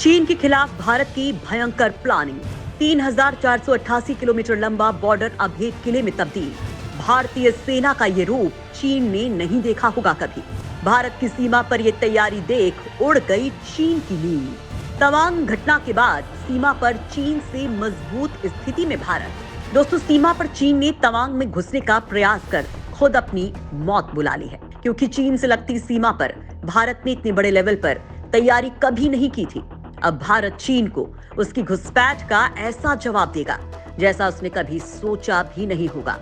चीन के खिलाफ भारत की भयंकर प्लानिंग। 3,488 किलोमीटर लंबा बॉर्डर अभेद किले में तब्दील। भारतीय सेना का ये रूप चीन ने नहीं देखा होगा कभी। भारत की सीमा पर ये तैयारी देख उड़ गई चीन की नींद। तवांग घटना के बाद सीमा पर चीन से मजबूत स्थिति में भारत। दोस्तों, सीमा पर चीन ने तवांग में घुसने का प्रयास कर खुद अपनी मौत बुला ली है, क्योंकि चीन से लगती सीमा पर भारत ने इतने बड़े लेवल पर तैयारी कभी नहीं की थी। अब भारत चीन को उसकी घुसपैठ का ऐसा जवाब देगा जैसा उसने कभी सोचा भी नहीं होगा।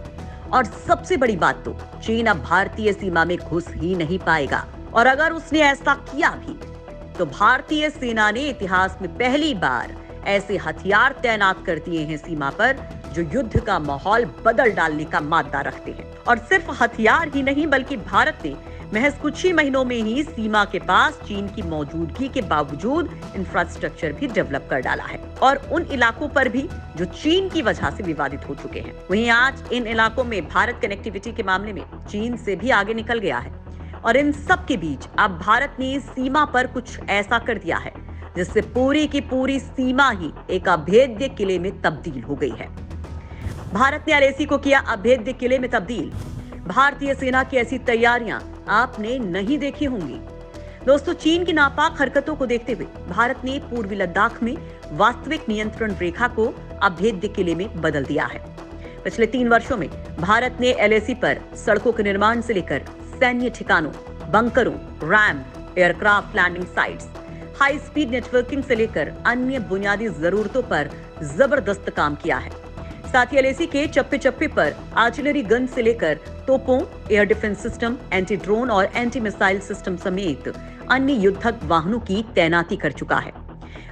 और सबसे बड़ी बात तो, चीन अब भारतीय सीमा में घुस ही नहीं पाएगा। और अगर उसने ऐसा किया भी तो भारतीय सेना ने इतिहास में पहली बार ऐसे हथियार तैनात कर दिए हैं सीमा पर जो युद्ध का माहौल बदल डालने का मादा रखते हैं। और सिर्फ हथियार ही नहीं, बल्कि भारत ने महज कुछ ही महीनों में ही सीमा के पास चीन की मौजूदगी के बावजूद इंफ्रास्ट्रक्चर भी डेवलप कर डाला है, और उन इलाकों पर भी जो चीन की वजह से विवादित हो चुके हैं। वहीं आज इन इलाकों में भारत कनेक्टिविटी के मामले में चीन से भी आगे निकल गया है। और इन सब के बीच अब भारत ने सीमा पर कुछ ऐसा कर दिया है जिससे पूरी की पूरी सीमा ही एक अभेद्य किले में तब्दील हो गई है। भारत ने LAC को किया अभेद्य किले में तब्दील। भारतीय सेना की ऐसी तैयारियां आपने नहीं देखी होंगी। दोस्तों, चीन की नापाक हरकतों को देखते हुए भारत ने पूर्वी लद्दाख में वास्तविक नियंत्रण रेखा को अभेद्य किले में बदल दिया है। पिछले 3 वर्षों में भारत ने LAC पर सड़कों के निर्माण से लेकर सैन्य ठिकानों, बंकरों, ramp, aircraft landing sites, high speed networking से लेकर अन्य बुनियादी जरूरतों पर जबरदस्त काम किया है। साथ ही LAC के चप्पे चप्पे पर आर्टिलरी गन से लेकर तोपों, air defence system, anti drone और एंटी मिसाइल सिस्टम समेत अन्य युद्धक वाहनों की तैनाती कर चुका है।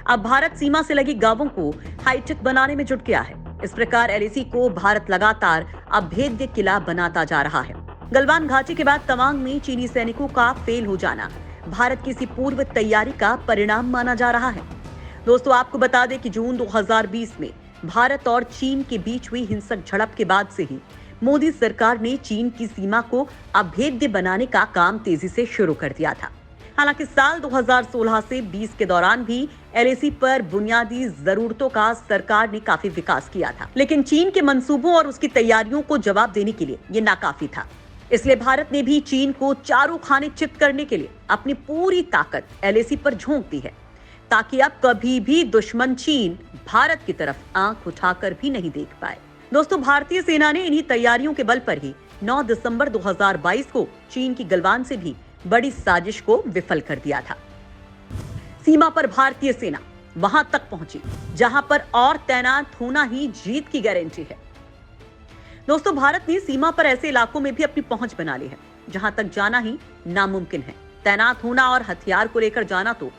अब भारत सीमा से लगी गांवों को हाईटेक बनाने में जुट गया है। इस प्रकार LAC को भारत लगातार अभेद्य किला बनाता जा रहा है। गलवान घाटी के बाद तवांग में चीनी सैनिकों का फेल हो जाना भारत की इसी पूर्व तैयारी का परिणाम माना जा रहा है। दोस्तों, आपको बता दें कि जून 2020 में भारत और चीन के बीच हुई हिंसक झड़प के बाद से ही मोदी सरकार ने चीन की सीमा को अभेद्य बनाने का काम तेजी से शुरू कर दिया था। हालांकि साल 2016 से 20 के दौरान भी LAC पर बुनियादी जरूरतों का सरकार ने काफी विकास किया था, लेकिन चीन के मंसूबों और उसकी तैयारियों को जवाब देने के लिए ये नाकाफी था। इसलिए भारत ने भी चीन को चारों खाने चित करने के लिए अपनी पूरी ताकत LAC पर झोंक दी है, ताकि अब कभी भी दुश्मन चीन भारत की तरफ आंख उठाकर भी नहीं देख पाए। दोस्तों, भारतीय सेना ने इन्हीं तैयारियों के बल पर ही 9 दिसंबर 2022 को चीन की गलवान से भी बड़ी साजिश को विफल कर दिया था। सीमा पर भारतीय सेना वहां तक पहुंची जहां पर और तैनात होना ही जीत की गारंटी है। दोस्तों, भारत ने सीमा पर ऐसे इलाकों में भी अपनी पहुंच बना ली है जहां तक जाना ही नामुमकिन है। तैनात होना और हथियार को लेकर जाना तो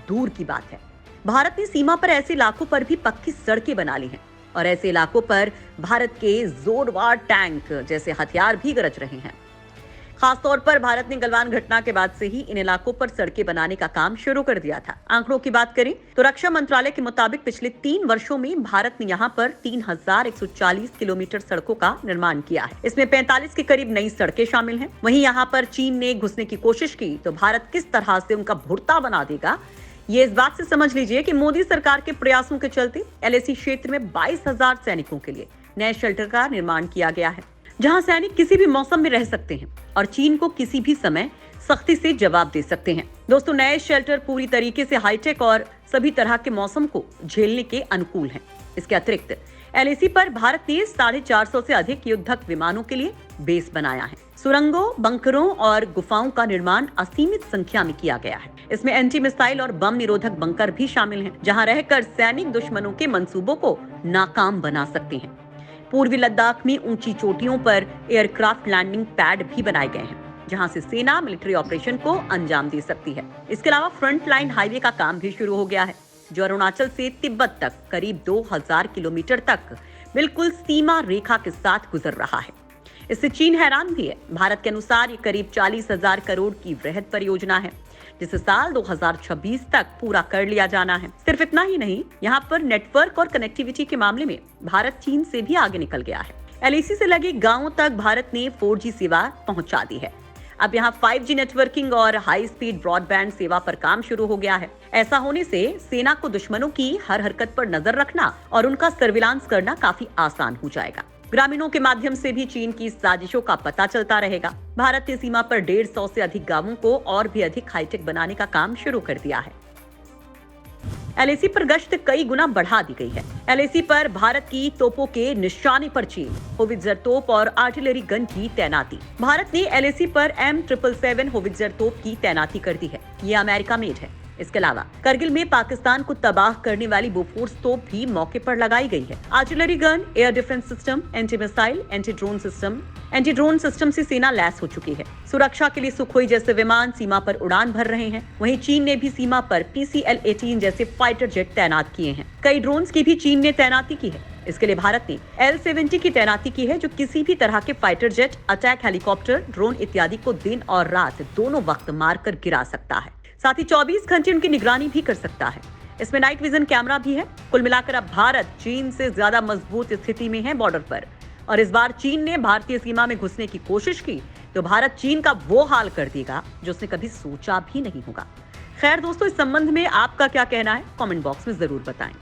दूर की बात है। भारत ने सीमा पर ऐसे इलाकों पर भी पक्की सड़कें बना ली हैं, और ऐसे इलाकों पर भारत के जोरदार टैंक जैसे हथियार भी गरज रहे हैं। खासतौर पर भारत ने गलवान घटना के बाद से ही इन इलाकों पर सड़कें बनाने का काम शुरू कर दिया था। आंकड़ों की बात करें तो रक्षा मंत्रालय के मुताबिक पिछले 3 वर्षों में भारत ने यहाँ पर 3,140 किलोमीटर सड़कों का निर्माण किया है। इसमें 45 के करीब नई सड़कें शामिल हैं। वहीं यहाँ पर चीन ने घुसने की कोशिश की तो भारत किस तरह से उनका भुर्ता बना देगा, ये इस बात से समझ लीजिए कि मोदी सरकार के प्रयासों के चलते LAC क्षेत्र में 22,000 सैनिकों के लिए नए शेल्टर का निर्माण किया गया है, जहां सैनिक किसी भी मौसम में रह सकते हैं और चीन को किसी भी समय सख्ती से जवाब दे सकते हैं। दोस्तों, नए शेल्टर पूरी तरीके से हाईटेक और सभी तरह के मौसम को झेलने के अनुकूल हैं। इसके अतिरिक्त LAC पर भारत ने 450 से अधिक युद्धक विमानों के लिए बेस बनाया है। सुरंगों, बंकरों और गुफाओं का निर्माण असीमित संख्या में किया गया है। इसमें एंटी मिसाइल और बम निरोधक बंकर भी शामिल हैं, जहां रहकर सैनिक दुश्मनों के मंसूबों को नाकाम बना सकते हैं। पूर्वी लद्दाख में ऊंची चोटियों पर एयरक्राफ्ट लैंडिंग पैड भी बनाए गए हैं, जहां से सेना मिलिट्री ऑपरेशन को अंजाम दे सकती है। इसके अलावा फ्रंट लाइन हाईवे का काम भी शुरू हो गया है, जो अरुणाचल से तिब्बत तक करीब 2000 किलोमीटर तक बिल्कुल सीमा रेखा के साथ गुजर रहा है। इससे चीन हैरान भी है। भारत के अनुसार ये करीब 40,000 करोड़ की वृहद परियोजना है, जिसे साल 2026 तक पूरा कर लिया जाना है। सिर्फ इतना ही नहीं, यहाँ पर नेटवर्क और कनेक्टिविटी के मामले में भारत चीन से भी आगे निकल गया है। LAC से लगे गांवों तक भारत ने 4G सेवा पहुंचा दी है। अब यहाँ 5G नेटवर्किंग और हाई स्पीड ब्रॉडबैंड सेवा पर काम शुरू हो गया है। ऐसा होने से सेना को दुश्मनों की हर हरकत पर नजर रखना और उनका सर्विलांस करना काफी आसान हो जाएगा। ग्रामीणों के माध्यम से भी चीन की साजिशों का पता चलता रहेगा। भारत ने सीमा पर 150 से अधिक गांवों को और भी अधिक हाईटेक बनाने का काम शुरू कर दिया है। LAC पर गश्त कई गुना बढ़ा दी गई है। LAC पर भारत की तोपों के निशाने पर चीन, होवित्जर तोप और आर्टिलरी गन की तैनाती। भारत ने LAC पर M777 होवित्जर तोप की तैनाती कर दी है। ये अमेरिका मेड है। इसके अलावा करगिल में पाकिस्तान को तबाह करने वाली बोफोर्स तोप भी मौके पर लगाई गई है। Artillery gun, air defence system, anti missile, anti drone system से सेना लैस हो चुकी है। सुरक्षा के लिए सुखोई जैसे विमान सीमा पर उड़ान भर रहे हैं। वहीं चीन ने भी सीमा पर PCL-18 जैसे फाइटर जेट तैनात किए हैं। कई ड्रोन्स की भी चीन ने तैनाती की है। इसके लिए भारत ने L-70 की तैनाती की है, जो किसी भी तरह के fighter jet, attack helicopter, drone इत्यादि को दिन और रात दोनों वक्त मारकर गिरा सकता है। साथ ही 24 घंटे उनकी निगरानी भी कर सकता है। इसमें नाइट विजन कैमरा भी है। कुल मिलाकर अब भारत चीन से ज्यादा मजबूत स्थिति में है बॉर्डर पर। और इस बार चीन ने भारतीय सीमा में घुसने की कोशिश की तो भारत चीन का वो हाल कर देगा जो उसने कभी सोचा भी नहीं होगा। खैर दोस्तों, इस संबंध में आपका क्या कहना है, कमेंट बॉक्स में जरूर बताएं।